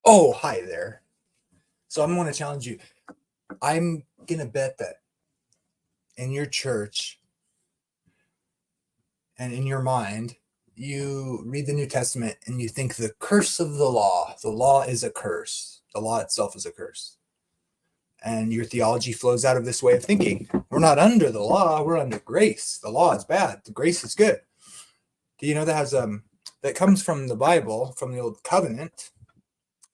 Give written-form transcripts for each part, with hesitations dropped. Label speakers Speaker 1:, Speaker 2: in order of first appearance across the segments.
Speaker 1: Oh, hi there. So I'm going to challenge you. I'm going to bet that in your church and in your mind, you read the New Testament and you think the curse of the law is a curse. The law itself is a curse. And your theology flows out of this way of thinking. We're not under the law, we're under grace. The law is bad, the grace is good. Do you know that comes from the Bible, from the Old Covenant?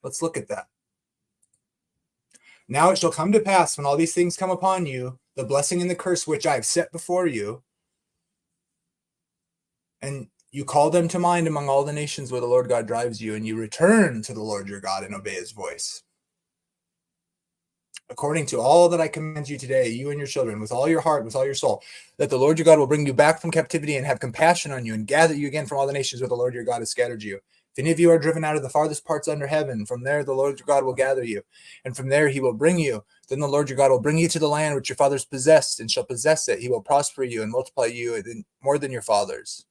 Speaker 1: Let's look at that. Now it shall come to pass when all these things come upon you, the blessing and the curse which I have set before you, and you call them to mind among all the nations where the Lord God drives you, and you return to the Lord your God and obey his voice. According to all that I command you today, you and your children, with all your heart, with all your soul, that the Lord your God will bring you back from captivity and have compassion on you and gather you again from all the nations where the Lord your God has scattered you. If any of you are driven out of the farthest parts under heaven, from there the Lord your God will gather you, and from there he will bring you. Then the Lord your God will bring you to the land which your fathers possessed, and shall possess it. He will prosper you and multiply you more than your fathers.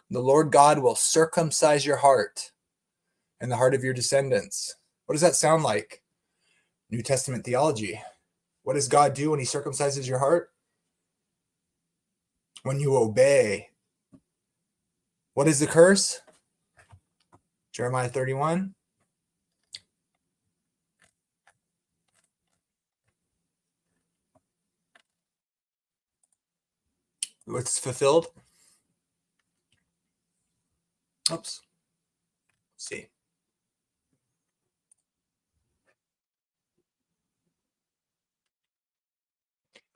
Speaker 1: The Lord God will circumcise your heart and the heart of your descendants. What does that sound like? New Testament theology. What does God do when he circumcises your heart? When you obey. What is the curse? Jeremiah 31. What's fulfilled? Oops. Let's see.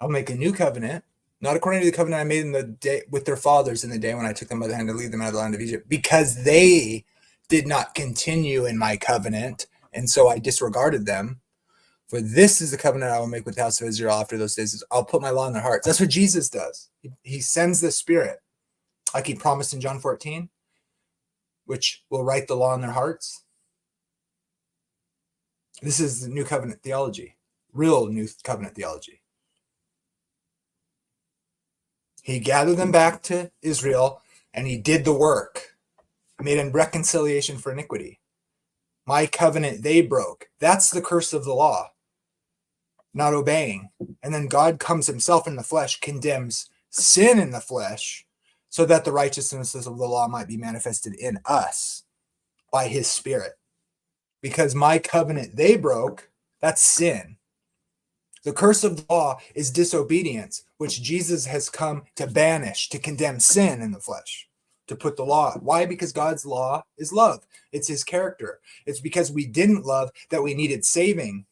Speaker 1: I'll make a new covenant, not according to the covenant I made in the day with their fathers in the day when I took them by the hand to lead them out of the land of Egypt, because they did not continue in my covenant, and so I disregarded them. For this is the covenant I will make with the house of Israel after those days. I'll put my law in their hearts. That's what Jesus does. He sends the Spirit, like he promised in John 14, which will write the law in their hearts. This is the new covenant theology, real new covenant theology. He gathered them back to Israel, and he did the work, made a reconciliation for iniquity. My covenant they broke. That's the curse of the law, not obeying. And then God comes himself in the flesh, condemns sin in the flesh, so that the righteousness of the law might be manifested in us by his Spirit. Because my covenant they broke, that's sin. The curse of the law is disobedience, which Jesus has come to banish, to condemn sin in the flesh, to put the law. Why? Because God's law is love. It's his character. It's because we didn't love that we needed saving.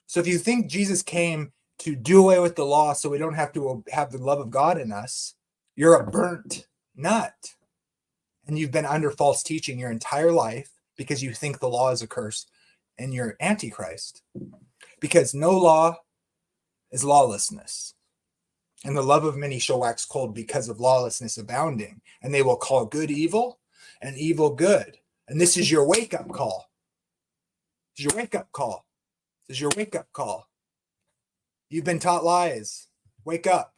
Speaker 1: So if you think Jesus came to do away with the law so we don't have to have the love of God in us, you're a burnt nut. And you've been under false teaching your entire life because you think the law is a curse and you're antichrist. Because no law is lawlessness. And the love of many shall wax cold because of lawlessness abounding. And they will call good evil and evil good. And this is your wake-up call. This is your wake-up call. This is your wake-up call. You've been taught lies. Wake up.